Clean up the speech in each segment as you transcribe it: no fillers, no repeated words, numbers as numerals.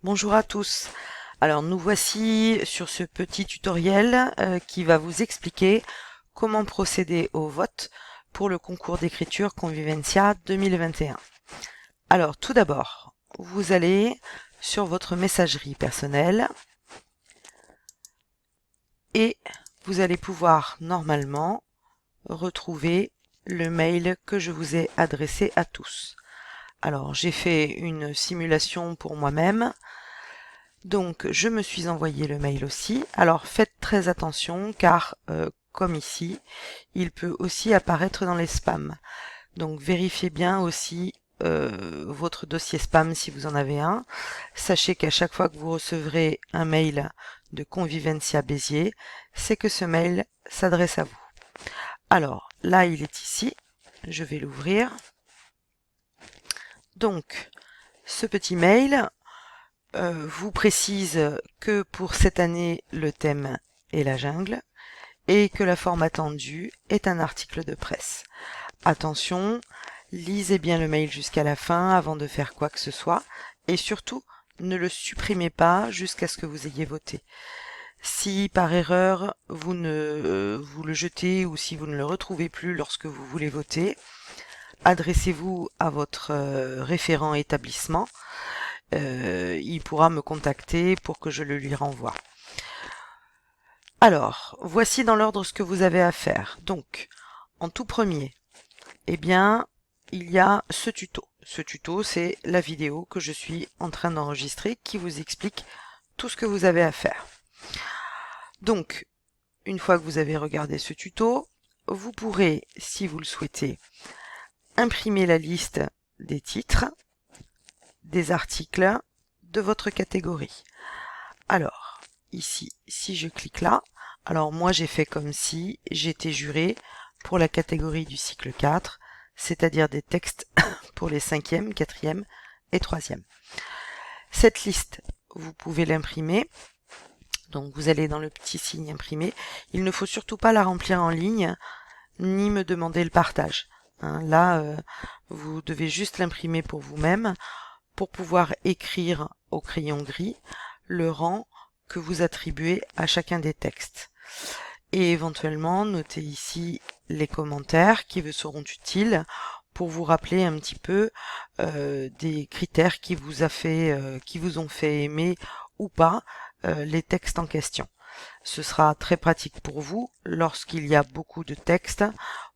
Bonjour à tous. Alors nous voici sur ce petit tutoriel qui va vous expliquer comment procéder au vote pour le concours d'écriture Convivencia 2021. Alors tout d'abord, vous allez sur votre messagerie personnelle et vous allez pouvoir normalement retrouver le mail que je vous ai adressé à tous. Alors j'ai fait une simulation pour moi-même. Donc je me suis envoyé le mail aussi. Alors faites très attention car comme ici, il peut aussi apparaître dans les spams. Donc vérifiez bien aussi votre dossier spam si vous en avez un. Sachez qu'à chaque fois que vous recevrez un mail de Convivencia Béziers, c'est que ce mail s'adresse à vous. Alors là il est ici, je vais l'ouvrir. Donc ce petit mail vous précise que pour cette année, le thème est la jungle et que la forme attendue est un article de presse. Attention, lisez bien le mail jusqu'à la fin avant de faire quoi que ce soit et surtout, ne le supprimez pas jusqu'à ce que vous ayez voté. Si par erreur vous le jetez ou si vous ne le retrouvez plus lorsque vous voulez voter, adressez-vous à votre référent établissement. Il pourra me contacter pour que je le lui renvoie. Alors, voici dans l'ordre ce que vous avez à faire. Donc, en tout premier, eh bien, il y a ce tuto. Ce tuto, c'est la vidéo que je suis en train d'enregistrer qui vous explique tout ce que vous avez à faire. Donc, une fois que vous avez regardé ce tuto, vous pourrez, si vous le souhaitez, imprimer la liste des titres, des articles de votre catégorie. Alors, ici, si je clique là, alors moi j'ai fait comme si j'étais juré pour la catégorie du cycle 4, c'est-à-dire des textes pour les 5e, 4e et 3e. Cette liste, vous pouvez l'imprimer. Donc vous allez dans le petit signe imprimer. Il ne faut surtout pas la remplir en ligne, ni me demander le partage. Là, vous devez juste l'imprimer pour vous-même, pour pouvoir écrire au crayon gris le rang que vous attribuez à chacun des textes. Et éventuellement, notez ici les commentaires qui vous seront utiles pour vous rappeler un petit peu des critères qui vous ont fait aimer ou pas les textes en question. Ce sera très pratique pour vous lorsqu'il y a beaucoup de textes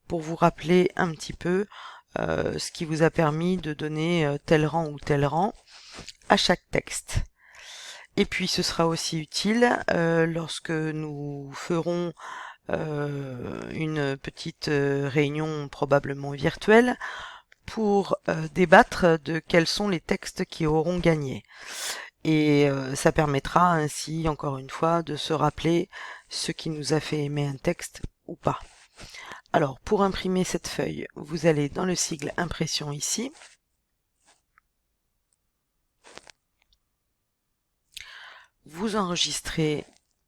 pour vous rappeler un petit peu ce qui vous a permis de donner tel rang ou tel rang à chaque texte. Et puis ce sera aussi utile lorsque nous ferons une petite réunion probablement virtuelle pour débattre de quels sont les textes qui auront gagné. Et ça permettra ainsi, encore une fois, de se rappeler ce qui nous a fait aimer un texte ou pas. Alors, pour imprimer cette feuille, vous allez dans le sigle impression ici. Vous enregistrez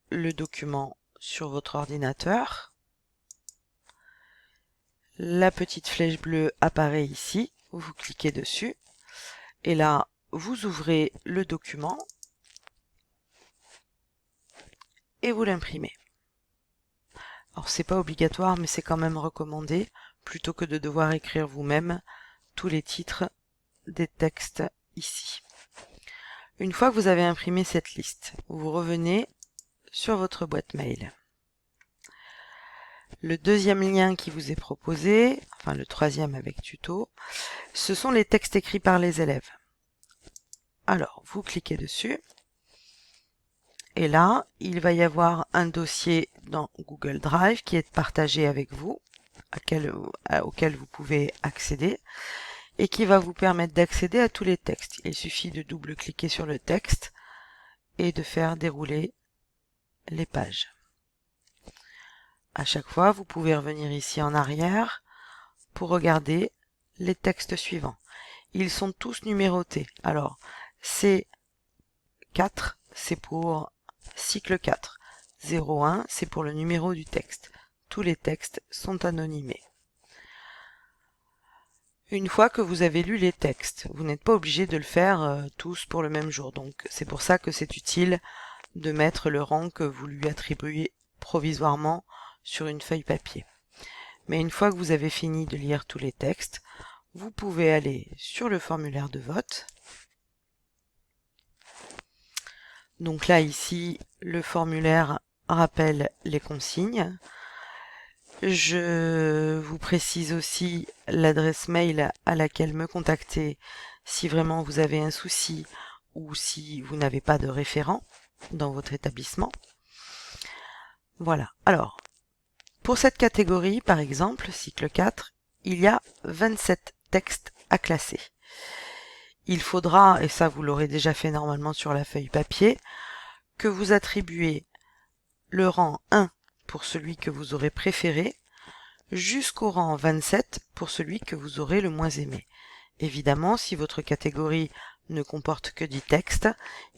le document sur votre ordinateur. La petite flèche bleue apparaît ici. Vous cliquez dessus. Et là, vous ouvrez le document et vous l'imprimez. Alors c'est pas obligatoire, mais c'est quand même recommandé, plutôt que de devoir écrire vous-même tous les titres des textes ici. Une fois que vous avez imprimé cette liste, vous revenez sur votre boîte mail. Le deuxième lien qui vous est proposé, enfin le troisième avec tuto, ce sont les textes écrits par les élèves. Alors, vous cliquez dessus. Et là, il va y avoir un dossier dans Google Drive qui est partagé avec vous, auquel vous pouvez accéder, et qui va vous permettre d'accéder à tous les textes. Il suffit de double-cliquer sur le texte et de faire dérouler les pages. À chaque fois, vous pouvez revenir ici en arrière pour regarder les textes suivants. Ils sont tous numérotés. Alors, C4, c'est pour cycle 4. 01, c'est pour le numéro du texte. Tous les textes sont anonymés. Une fois que vous avez lu les textes, vous n'êtes pas obligé de le faire tous pour le même jour. Donc c'est pour ça que c'est utile de mettre le rang que vous lui attribuez provisoirement sur une feuille papier. Mais une fois que vous avez fini de lire tous les textes, vous pouvez aller sur le formulaire de vote. Donc là, ici, le formulaire rappelle les consignes. Je vous précise aussi l'adresse mail à laquelle me contacter si vraiment vous avez un souci ou si vous n'avez pas de référent dans votre établissement. Voilà. Alors, pour cette catégorie, par exemple, cycle 4, il y a 27 textes à classer. Il faudra, et ça vous l'aurez déjà fait normalement sur la feuille papier, que vous attribuez le rang 1 pour celui que vous aurez préféré, jusqu'au rang 27 pour celui que vous aurez le moins aimé. Évidemment, si votre catégorie ne comporte que 10 textes,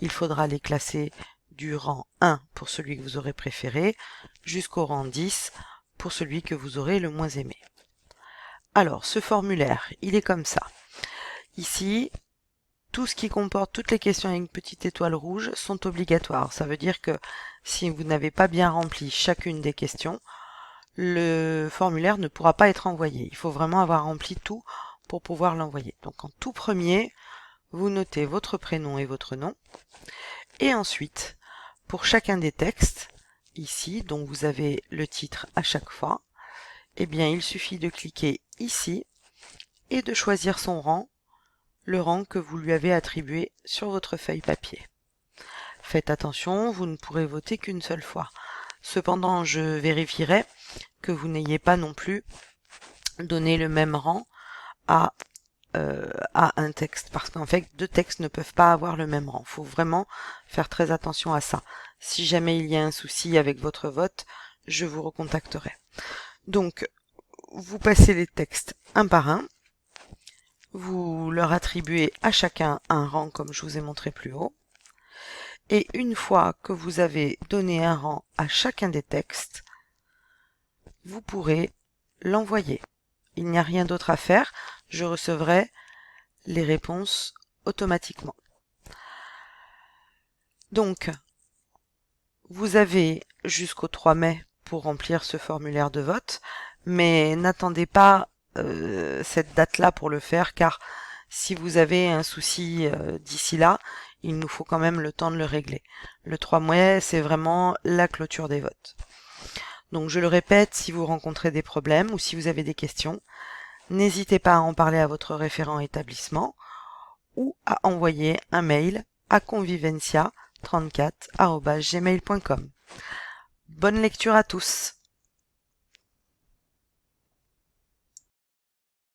il faudra les classer du rang 1 pour celui que vous aurez préféré, jusqu'au rang 10 pour celui que vous aurez le moins aimé. Alors, ce formulaire, il est comme ça. Ici, tout ce qui comporte toutes les questions avec une petite étoile rouge sont obligatoires. Ça veut dire que si vous n'avez pas bien rempli chacune des questions, le formulaire ne pourra pas être envoyé. Il faut vraiment avoir rempli tout pour pouvoir l'envoyer. Donc en tout premier, vous notez votre prénom et votre nom. Et ensuite, pour chacun des textes, ici, dont vous avez le titre à chaque fois, eh bien il suffit de cliquer ici et de choisir son rang, le rang que vous lui avez attribué sur votre feuille papier. Faites attention, vous ne pourrez voter qu'une seule fois. Cependant, je vérifierai que vous n'ayez pas non plus donné le même rang à un texte, parce qu'en fait, deux textes ne peuvent pas avoir le même rang. Il faut vraiment faire très attention à ça. Si jamais il y a un souci avec votre vote, je vous recontacterai. Donc, vous passez les textes un par un, vous leur attribuez à chacun un rang comme je vous ai montré plus haut, et une fois que vous avez donné un rang à chacun des textes, vous pourrez l'envoyer. Il n'y a rien d'autre à faire, je recevrai les réponses automatiquement. Donc, vous avez jusqu'au 3 mai pour remplir ce formulaire de vote, mais n'attendez pas cette date-là pour le faire, car si vous avez un souci d'ici là, il nous faut quand même le temps de le régler. Le 3 mai, c'est vraiment la clôture des votes. Donc je le répète, si vous rencontrez des problèmes ou si vous avez des questions, n'hésitez pas à en parler à votre référent établissement ou à envoyer un mail à convivencia34@gmail.com. Bonne lecture à tous!